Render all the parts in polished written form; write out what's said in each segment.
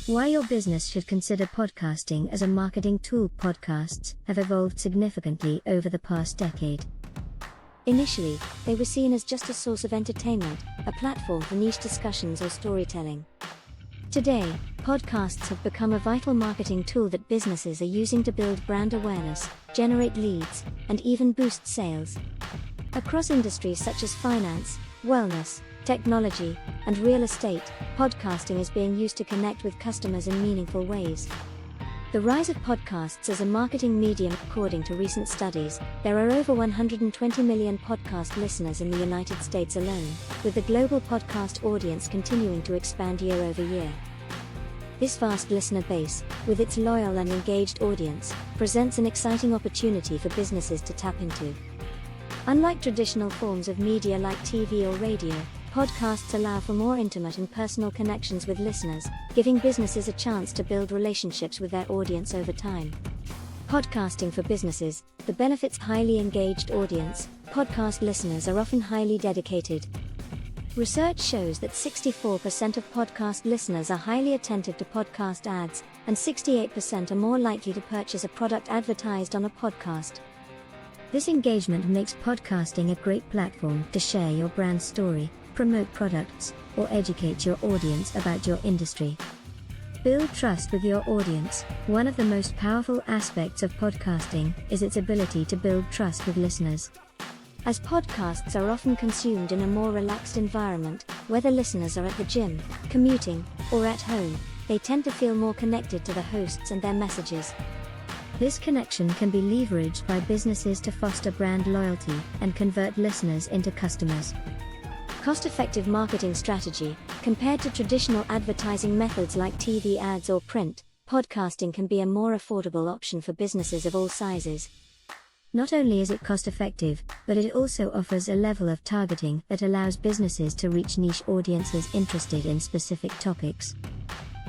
Why your business should consider podcasting as a marketing tool. Podcasts have evolved significantly over the past decade. Initially, they were seen as just a source of entertainment, a platform for niche discussions or storytelling. Today, podcasts have become a vital marketing tool that businesses are using to build brand awareness, generate leads, and even boost sales. Across industries such as finance, wellness, technology, and real estate, podcasting is being used to connect with customers in meaningful ways. The rise of podcasts as a marketing medium. According to recent studies, there are over 120 million podcast listeners in the United States alone, with the global podcast audience continuing to expand year over year. This vast listener base, with its loyal and engaged audience, presents an exciting opportunity for businesses to tap into. Unlike traditional forms of media like TV or radio, podcasts allow for more intimate and personal connections with listeners, giving businesses a chance to build relationships with their audience over time. Podcasting for businesses. The benefits: highly engaged audience. Podcast listeners are often highly dedicated. Research shows that 64% of podcast listeners are highly attentive to podcast ads, and 68% are more likely to purchase a product advertised on a podcast. This engagement makes podcasting a great platform to share your brand story, promote products, or educate your audience about your industry. Build trust with your audience. One of the most powerful aspects of podcasting is its ability to build trust with listeners. As podcasts are often consumed in a more relaxed environment, whether listeners are at the gym, commuting, or at home, they tend to feel more connected to the hosts and their messages. This connection can be leveraged by businesses to foster brand loyalty and convert listeners into customers. Cost-effective marketing strategy. Compared to traditional advertising methods like TV ads or print, podcasting can be a more affordable option for businesses of all sizes. Not only is it cost-effective, but it also offers a level of targeting that allows businesses to reach niche audiences interested in specific topics.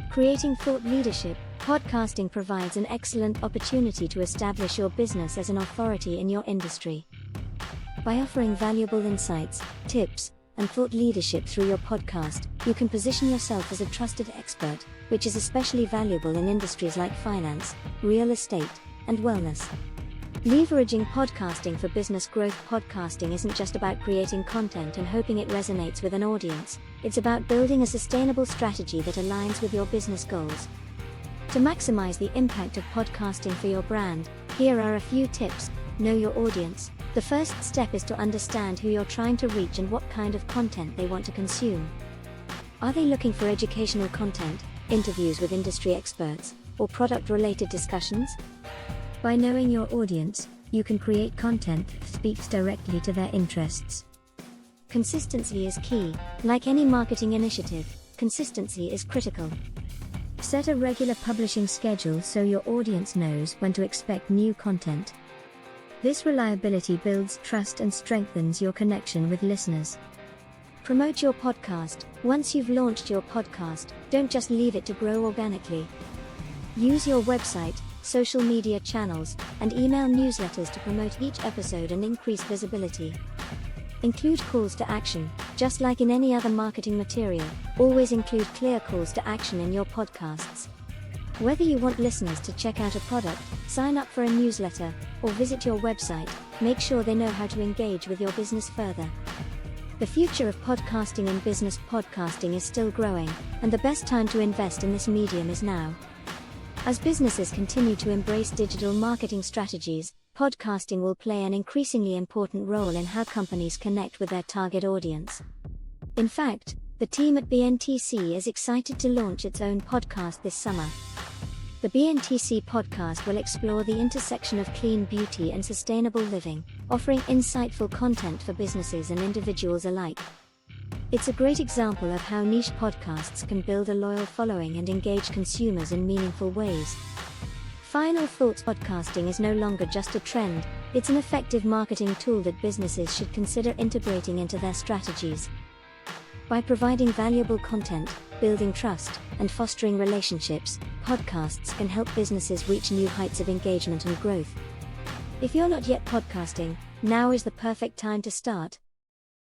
Creating thought leadership. Podcasting provides an excellent opportunity to establish your business as an authority in your industry. By offering valuable insights, tips, and thought leadership through your podcast, you can position yourself as a trusted expert, which is especially valuable in industries like finance, real estate, and wellness. Leveraging podcasting for business growth. Podcasting isn't just about creating content and hoping it resonates with an audience, it's about building a sustainable strategy that aligns with your business goals. To maximize the impact of podcasting for your brand, here are a few tips. Know your audience. The first step is to understand who you're trying to reach and what kind of content they want to consume. Are they looking for educational content, interviews with industry experts, or product-related discussions? By knowing your audience, you can create content that speaks directly to their interests. Consistency is key. Like any marketing initiative, consistency is critical. Set a regular publishing schedule so your audience knows when to expect new content. This reliability builds trust and strengthens your connection with listeners. Promote your podcast. Once you've launched your podcast, don't just leave it to grow organically. Use your website, social media channels, and email newsletters to promote each episode and increase visibility. Include calls to action. Just like in any other marketing material, always include clear calls to action in your podcasts. Whether you want listeners to check out a product, sign up for a newsletter, or visit your website, make sure they know how to engage with your business further. The future of podcasting and business. Podcasting is still growing, and the best time to invest in this medium is now. As businesses continue to embrace digital marketing strategies, podcasting will play an increasingly important role in how companies connect with their target audience. In fact, the team at BNTC is excited to launch its own podcast this summer. The BNTC podcast will explore the intersection of clean beauty and sustainable living, offering insightful content for businesses and individuals alike. It's a great example of how niche podcasts can build a loyal following and engage consumers in meaningful ways. Final thoughts. Podcasting is no longer just a trend, it's an effective marketing tool that businesses should consider integrating into their strategies. By providing valuable content, building trust, and fostering relationships, podcasts can help businesses reach new heights of engagement and growth. If you're not yet podcasting, now is the perfect time to start.